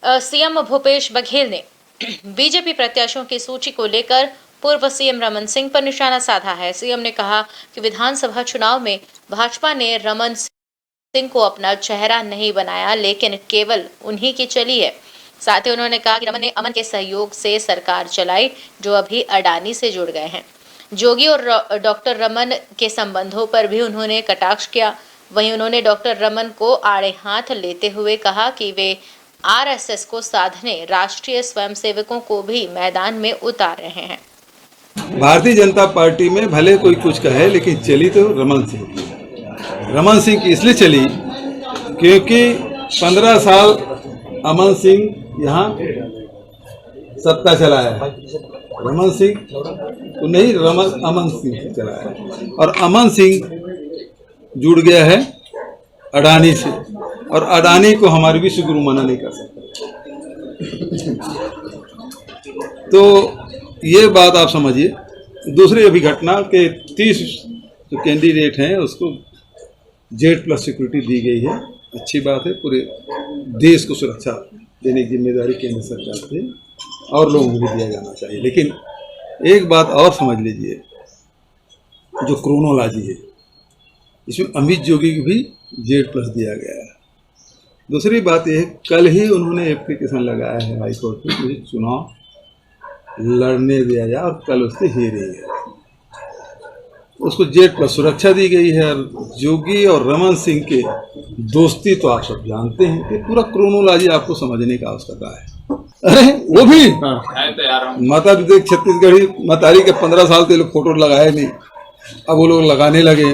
CM Bhupesh Baghel ने BJP प्रत्याशियों की सूची को लेकर पूर्व सीएम रमन सिंह पर निशाना साधा है। सीएम ने कहा कि विधानसभा चुनाव में भाजपा ने रमन सिंह को अपना चेहरा नहीं बनाया, लेकिन केवल उन्हीं की चली है। साथ ही उन्होंने कहा कि रमन ने अमन के सहयोग से सरकार चलाई, जो अभी अडानी से जुड़ गए हैं। जोगी और डॉक्टर रमन के संबंधों पर भी उन्होंने कटाक्ष किया। वहीं उन्होंने डॉक्टर रमन को आड़े हाथ लेते हुए कहा कि वे आरएसएस को साधने राष्ट्रीय स्वयंसेवकों को भी मैदान में उतार रहे हैं। भारतीय जनता पार्टी में भले कोई कुछ कहे, लेकिन चली तो रमन सिंह की इसलिए चली क्योंकि 15 साल अमन सिंह यहाँ सत्ता चलाया है। रमन सिंह तो नहीं, अमन सिंह चलाया है, और अमन सिंह जुड़ गया है अडानी से, और अडानी को हमारे विश्व गुरु मना नहीं कर सकता। तो ये बात आप समझिए। दूसरी अभी घटना के 30 जो कैंडिडेट हैं उसको Z+ सिक्योरिटी दी गई है, अच्छी बात है। पूरे देश को सुरक्षा देने की जिम्मेदारी केंद्र सरकार से और लोगों को भी दिया जाना चाहिए। लेकिन एक बात और समझ लीजिए, जो क्रोनोलॉजी है इसमें अमित जोगी की भी Z+ दिया गया है। दूसरी बात यह, कल ही उन्होंने एप्लीकेशन लगाया है हाई कोर्ट में, मुझे चुनाव लड़ने दिया जाए, और कल उससे हियरिंग है। उसको Z+ सुरक्षा दी गई है। और जोगी और रमन सिंह के दोस्ती तो आप सब जानते हैं कि पूरा क्रोनोलॉजी आपको समझने का आवश्यकता है। अरे वो भी माता विदेश छत्तीसगढ़ी मतारी के 15 साल से लोग फोटो लगाए नहीं, अब वो लोग लगाने लगे।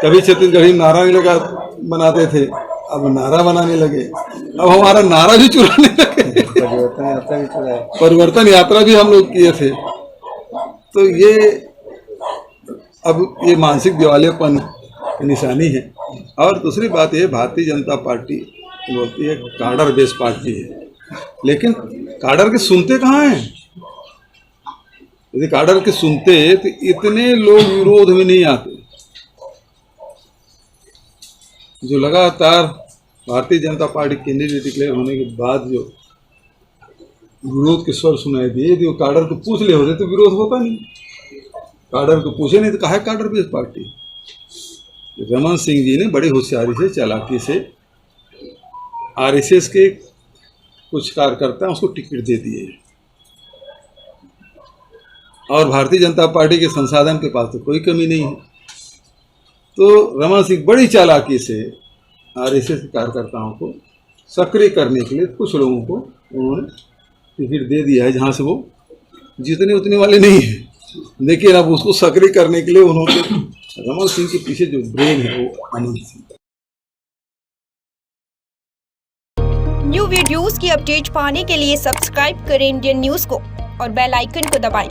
कभी छत्तीसगढ़ी नारा नहीं लगा बनाते थे, अब नारा बनाने लगे। अब हमारा नारा भी चुराने लगे। परिवर्तन यात्रा भी हम लोग किए थे। तो ये अब ये मानसिक दिवालियापन की निशानी है। और दूसरी बात ये, भारतीय जनता पार्टी बोलती है काडर बेस पार्टी है, लेकिन काडर के सुनते कहाँ हैं? यदि काडर के सुनते तो इतने लोग विरोध में नहीं आते। जो लगातार Bharatiya Janata party candidate declare होने के बाद जो विरोध के स्वर सुनाई दिए, जो काडर को पूछ ले होते तो विरोध होता नहीं। काडर को पूछे नहीं तो कहा cadre base party. Raman Singh ji ने बड़ी होशियारी से, चालाकी से आरएसएस के कुछ कार्यकर्ता उसको टिकट दे दिए, और भारतीय जनता पार्टी के संसाधन के पास तो कोई कमी नहीं है। तो रमन सिंह बड़ी चालाकी से आरएसएस के कार्यकर्ताओं को सक्रिय करने के लिए कुछ लोगों को उन्होंने टिकट दे दिया है, जहां से वो जीतने उतने वाले नहीं है। लेकिन अब उसको सक्रिय करने के लिए उन्होंने, रमन सिंह के पीछे जो ब्रेन है वो आनंद सिंह। न्यू वीडियोस की अपडेट पाने के लिए सब्सक्राइब करें इंडियन न्यूज को और बेल आइकन को दबाएं।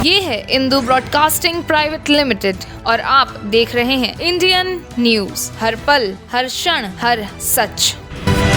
ये है इंदू ब्रॉडकास्टिंग प्राइवेट लिमिटेड और आप देख रहे हैं इंडियन न्यूज, हर पल, हर क्षण, हर सच।